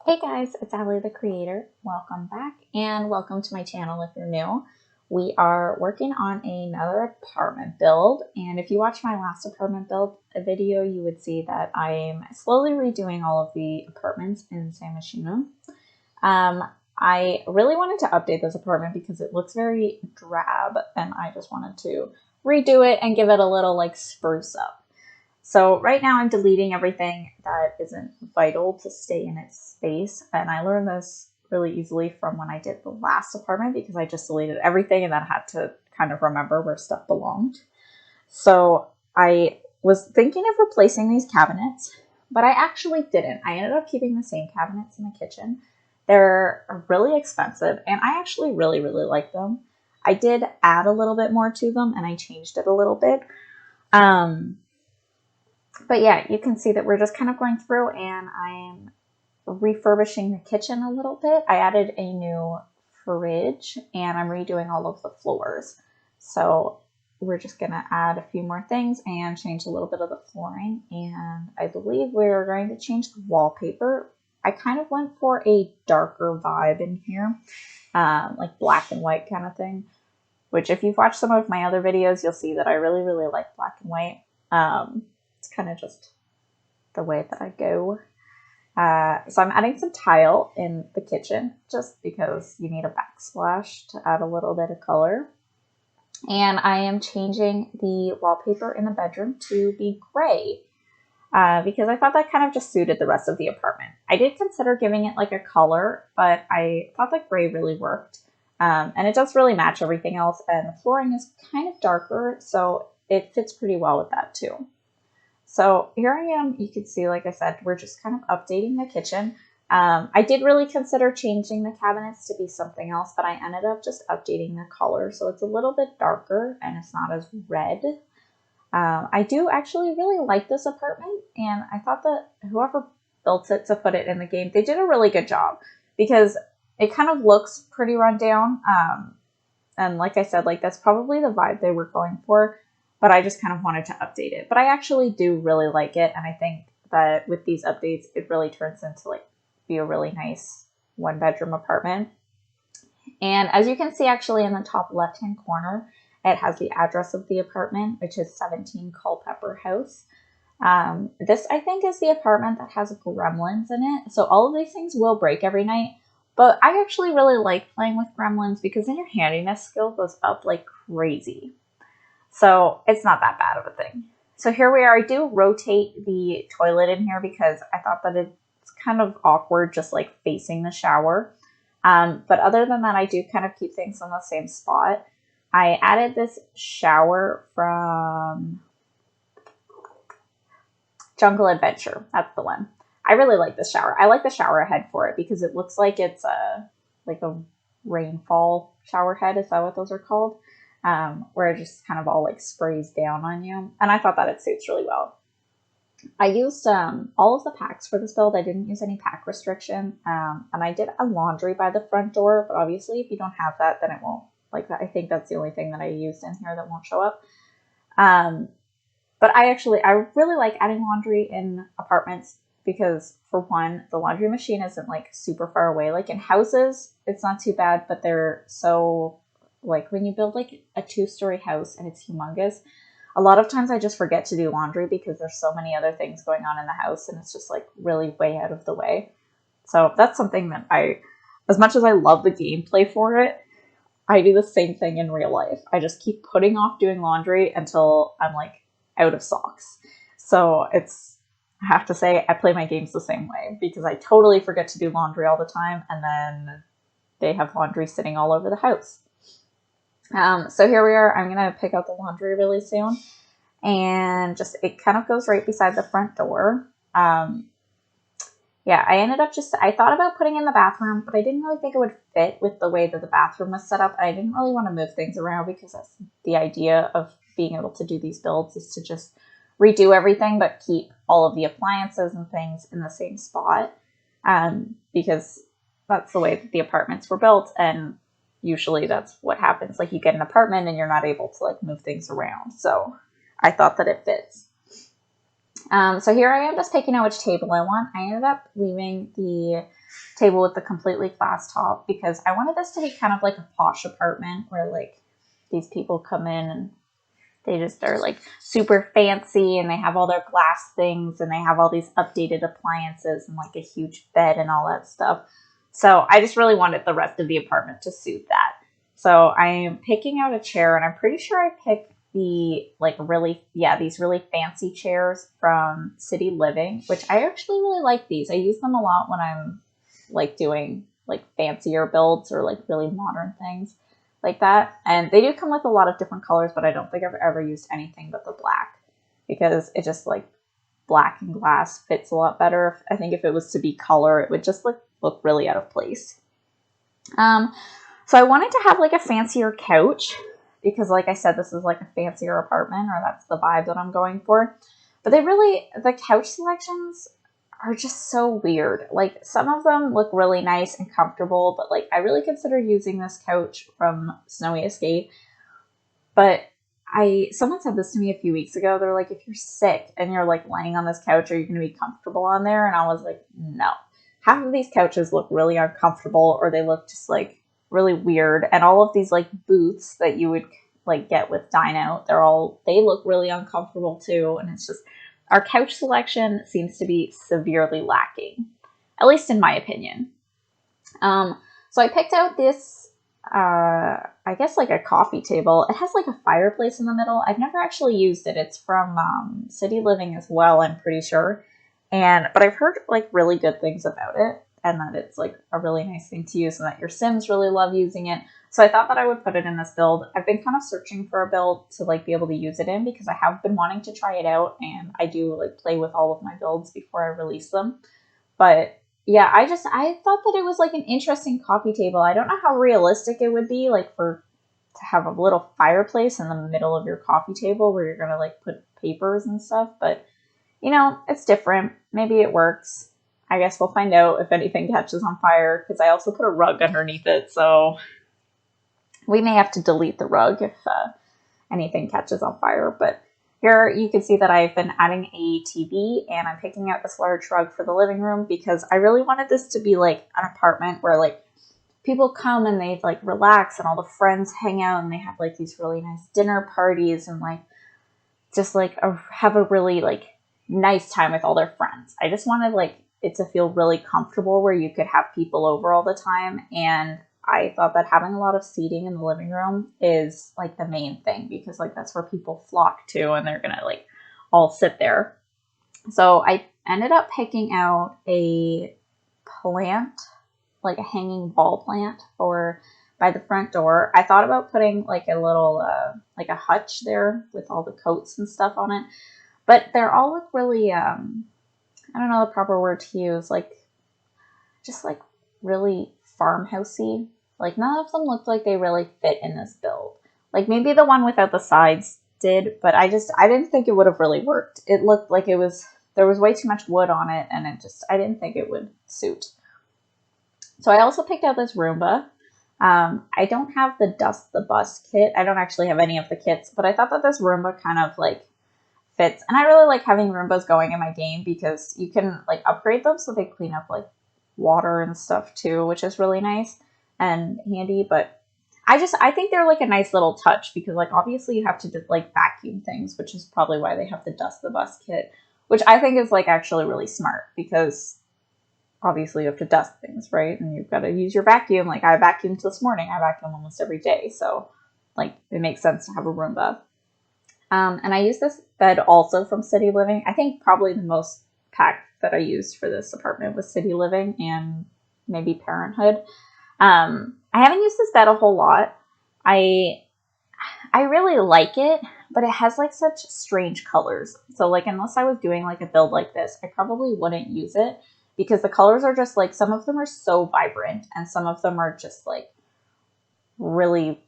Hey guys, it's Ally the Creator. Welcome back and welcome to my channel if you're new. We are working on another apartment build, and if you watched my last apartment build video, you would see that I'm slowly redoing all of the apartments in San Myshuno. I really wanted to update this apartment because it looks very drab and I just wanted to redo it and give it a little like spruce up. So right now I'm deleting everything that isn't vital to stay in its space. And I learned this really easily from when I did the last apartment because I just deleted everything and then had to kind of remember where stuff belonged. So I was thinking of replacing these cabinets, but I actually didn't. I ended up keeping the same cabinets in the kitchen. They're really expensive and I actually really like them. I did add a little bit more to them and I changed it a little bit. But yeah, you can see that we're just kind of going through and I'm refurbishing the kitchen a little bit. I added a new fridge and I'm redoing all of the floors. So we're just going to add a few more things and change a little bit of the flooring. And I believe we're going to change the wallpaper. I kind of went for a darker vibe in here, like black and white kind of thing, which if you've watched some of my other videos, you'll see that I really like black and white. It's kind of just the way that I go. So I'm adding some tile in the kitchen just because you need a backsplash to add a little bit of color. And I am changing the wallpaper in the bedroom to be gray because I thought that kind of just suited the rest of the apartment. I did consider giving it like a color, but I thought that gray really worked. And it does really match everything else. And the flooring is kind of darker, so it fits pretty well with that too. So here I am. You can see, like I said, we're just kind of updating the kitchen. I did really consider changing the cabinets to be something else, but I ended up just updating the color. So it's a little bit darker and it's not as red. I do actually really like this apartment, and I thought that whoever built it to put it in the game, they did a really good job because it kind of looks pretty run down. And like I said, like that's probably the vibe they were going for. But I just kind of wanted to update it. But I actually do really like it. And I think that with these updates, it really turns into like be a really nice 1-bedroom apartment. And as you can see, actually in the top left-hand corner, it has the address of the apartment, which is 17 Culpeper House. This, I think, is the apartment that has gremlins in it. So all of these things will break every night. But I actually really like playing with gremlins because then your handiness skill goes up like crazy. So it's not that bad of a thing. So here we are. I do rotate the toilet in here because I thought that it's kind of awkward just like facing the shower. But other than that, I do kind of keep things on the same spot. I added this shower from Jungle Adventure. That's the one. I really like this shower. I like the shower head for it because it looks like it's like a rainfall shower head. Is that what those are called? Where it just kind of all like sprays down on you. And I thought that it suits really well. I used all of the packs for this build. I didn't use any pack restriction. And I did a laundry by the front door, but obviously if you don't have that, then it won't like that. I think that's the only thing that I used in here that won't show up. But I really like adding laundry in apartments because for one, the laundry machine isn't like super far away. Like in houses, it's not too bad, but they're so like when you build like a 2-story house and it's humongous, a lot of times I just forget to do laundry because there's so many other things going on in the house and it's just like really way out of the way. So that's something that as much as I love the gameplay for it, I do the same thing in real life. I just keep putting off doing laundry until I'm like out of socks. So I have to say I play my games the same way because I totally forget to do laundry all the time and then they have laundry sitting all over the house. So here we are. I'm going to pick out the laundry really soon. And just, it kind of goes right beside the front door. Yeah, I thought about putting in the bathroom, but I didn't really think it would fit with the way that the bathroom was set up. I didn't really want to move things around because that's the idea of being able to do these builds is to just redo everything, but keep all of the appliances and things in the same spot. Because that's the way that the apartments were built. And usually that's what happens. Like you get an apartment and you're not able to like move things around. So I thought that it fits. So here I am just picking out which table I want. I ended up leaving the table with the completely glass top because I wanted this to be kind of like a posh apartment where like these people come in and they just are like super fancy and they have all their glass things and they have all these updated appliances and like a huge bed and all that stuff. So I just really wanted the rest of the apartment to suit that. So I am picking out a chair, and I'm pretty sure I picked the these really fancy chairs from City Living, which I actually really like these. I use them a lot when I'm like doing like fancier builds or like really modern things like that. And they do come with a lot of different colors, but I don't think I've ever used anything but the black because it just like black and glass fits a lot better. I think if it was to be color, it would just look really out of place. So I wanted to have like a fancier couch because like I said, this is like a fancier apartment, or that's the vibe that I'm going for. But the couch selections are just so weird. Like some of them look really nice and comfortable, but like I really consider using this couch from Snowy Escape. But someone said this to me a few weeks ago. They're like, if you're sick and you're like laying on this couch, are you going to be comfortable on there? And I was like, no. Half of these couches look really uncomfortable, or they look just like really weird. And all of these like booths that you would like get with Dine Out, they look really uncomfortable too. And it's just, our couch selection seems to be severely lacking, at least in my opinion. So I picked out this, I guess like a coffee table. It has like a fireplace in the middle. I've never actually used it. It's from City Living as well, I'm pretty sure. But I've heard like really good things about it, and that it's like a really nice thing to use, and that your Sims really love using it. So I thought that I would put it in this build. I've been kind of searching for a build to like be able to use it in because I have been wanting to try it out, and I do like play with all of my builds before I release them. But yeah, I thought that it was like an interesting coffee table. I don't know how realistic it would be like to have a little fireplace in the middle of your coffee table where you're going to like put papers and stuff, but you know, it's different. Maybe it works. I guess we'll find out if anything catches on fire, because I also put a rug underneath it, so we may have to delete the rug if anything catches on fire. But here you can see that I've been adding a TV, and I'm picking out this large rug for the living room because I really wanted this to be like an apartment where like people come and they like relax and all the friends hang out and they have like these really nice dinner parties and like just like have a really like nice time with all their friends. I just wanted like it to feel really comfortable where you could have people over all the time. And I thought that having a lot of seating in the living room is like the main thing because like that's where people flock to and they're gonna like all sit there. So I ended up picking out a plant, like a hanging wall plant by the front door. I thought about putting like a little like a hutch there with all the coats and stuff on it. But they're all look really, I don't know the proper word to use, like, just like really farmhousey. Like none of them looked like they really fit in this build. Like maybe the one without the sides did, but I didn't think it would have really worked. It looked like there was way too much wood on it, and I didn't think it would suit. So I also picked out this Roomba. I don't have the Dust the Bus kit. I don't actually have any of the kits, but I thought that this Roomba kind of like fits. And I really like having Roombas going in my game because you can like upgrade them so they clean up like water and stuff too, which is really nice and handy. But I think they're like a nice little touch because like obviously you have to like vacuum things, which is probably why they have the Dust the Bus kit, which I think is like actually really smart because obviously you have to dust things, right? And you've got to use your vacuum. Like I vacuumed this morning. I vacuum almost every day. So like it makes sense to have a Roomba. And I use this bed also from City Living. I think probably the most pack that I used for this apartment was City Living and maybe Parenthood. I haven't used this bed a whole lot. I really like it, but it has like such strange colors. So like unless I was doing like a build like this, I probably wouldn't use it because the colors are just like, some of them are so vibrant and some of them are just like really,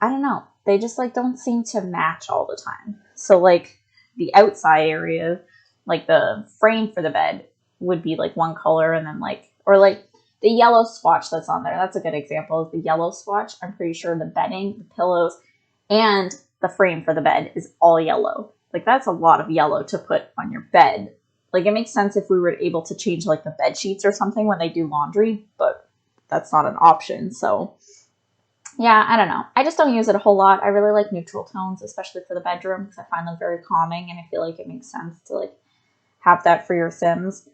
I don't know. They just like don't seem to match all the time. So like the outside area, like the frame for the bed would be like one color, and then like, or like the yellow swatch that's on there. That's a good example of the yellow swatch. I'm pretty sure the bedding, the pillows, and the frame for the bed is all yellow. Like that's a lot of yellow to put on your bed. Like, it makes sense if we were able to change like the bed sheets or something when they do laundry, but that's not an option. So yeah, I don't know. I just don't use it a whole lot. I really like neutral tones, especially for the bedroom, because I find them very calming, and I feel like it makes sense to like have that for your Sims.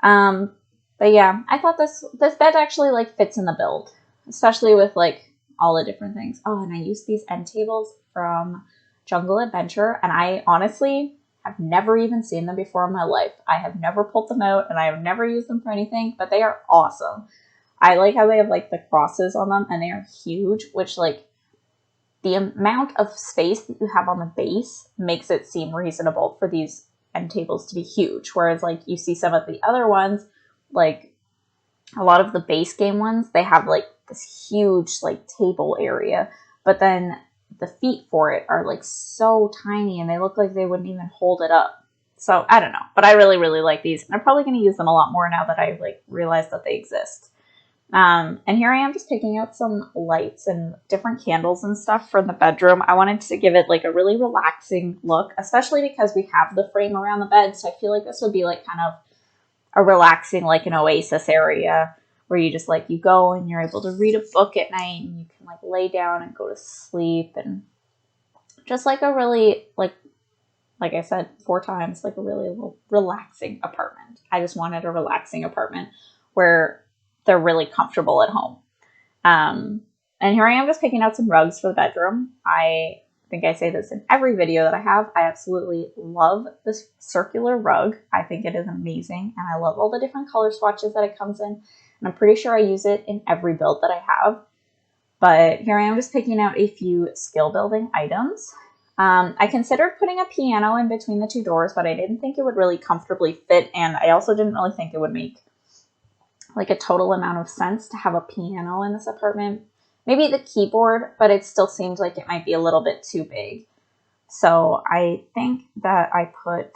But yeah, I thought this bed actually like fits in the build, especially with like all the different things. Oh, and I used these end tables from Jungle Adventure, and I honestly have never even seen them before in my life. I have never pulled them out, and I have never used them for anything, but they are awesome. I like how they have like the crosses on them, and they are huge, which like the amount of space that you have on the base makes it seem reasonable for these end tables to be huge. Whereas like you see some of the other ones, like a lot of the base game ones, they have like this huge like table area, but then the feet for it are like so tiny and they look like they wouldn't even hold it up. So I don't know, but I really, really like these, and I'm probably going to use them a lot more now that I like realized that they exist. And here I am just picking out some lights and different candles and stuff for the bedroom. I wanted to give it like a really relaxing look, especially because we have the frame around the bed. So I feel like this would be like kind of a relaxing, like an oasis area where you just like, you go and you're able to read a book at night and you can like lay down and go to sleep, and just like a really like I said 4 times, like a really relaxing apartment. I just wanted a relaxing apartment where they're really comfortable at home. And here I am just picking out some rugs for the bedroom. I think I say this in every video that I have. I absolutely love this circular rug. I think it is amazing, and I love all the different color swatches that it comes in. And I'm pretty sure I use it in every build that I have. But here I am just picking out a few skill building items. I considered putting a piano in between the 2 doors, but I didn't think it would really comfortably fit, and I also didn't really think it would make like a total amount of sense to have a piano in this apartment. Maybe the keyboard, but it still seems like it might be a little bit too big. So I think that I put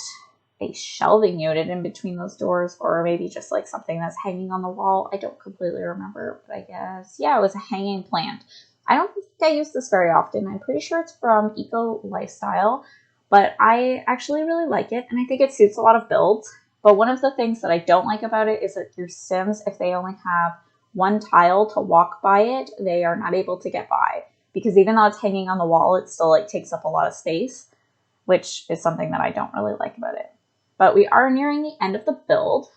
a shelving unit in between those doors, or maybe just like something that's hanging on the wall. I don't completely remember, but I guess, yeah, it was a hanging plant. I don't think I use this very often. I'm pretty sure it's from Eco Lifestyle, but I actually really like it, and I think it suits a lot of builds. But one of the things that I don't like about it is that your Sims, if they only have one tile to walk by it, they are not able to get by. Because even though it's hanging on the wall, it still like takes up a lot of space, which is something that I don't really like about it. But we are nearing the end of the build,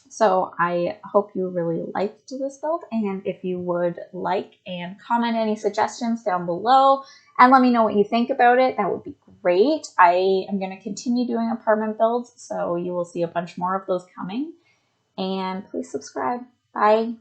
so I hope you really liked this build. And if you would like and comment any suggestions down below and let me know what you think about it, that would be great. I am going to continue doing apartment builds, so you will see a bunch more of those coming. And please subscribe. Bye.